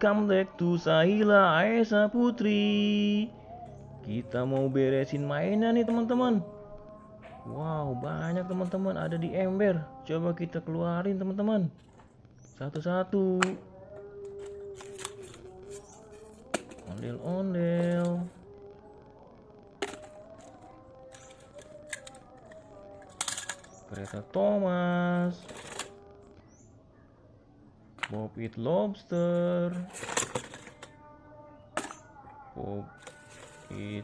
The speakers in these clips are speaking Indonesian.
welcome back to Sahila Aesa Putri. Kita mau beresin mainan nih teman-teman. Wow, banyak teman-teman ada di ember. Coba kita keluarin teman-teman. Satu-satu. Ondel-ondel. Kereta Thomas. Pop it lobster. Pop it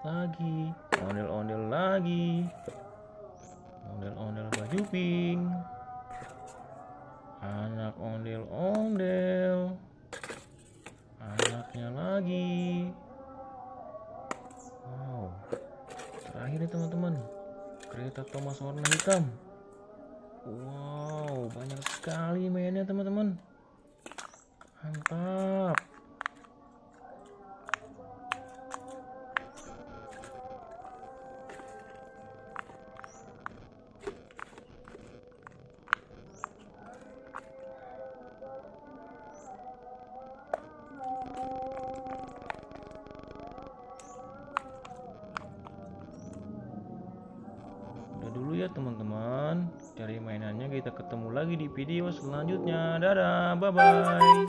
lagi. Ondel-ondel lagi. Ondel-ondel baju pink. Anak ondel-ondel. Anaknya lagi. Wow. Terakhir nih teman-teman. Kereta Thomas warna hitam. Wow, banyak sekali mainnya teman-teman. Mantap. Udah dulu ya teman-teman. Cari mainannya, kita ketemu lagi di video selanjutnya. Dadah, bye-bye.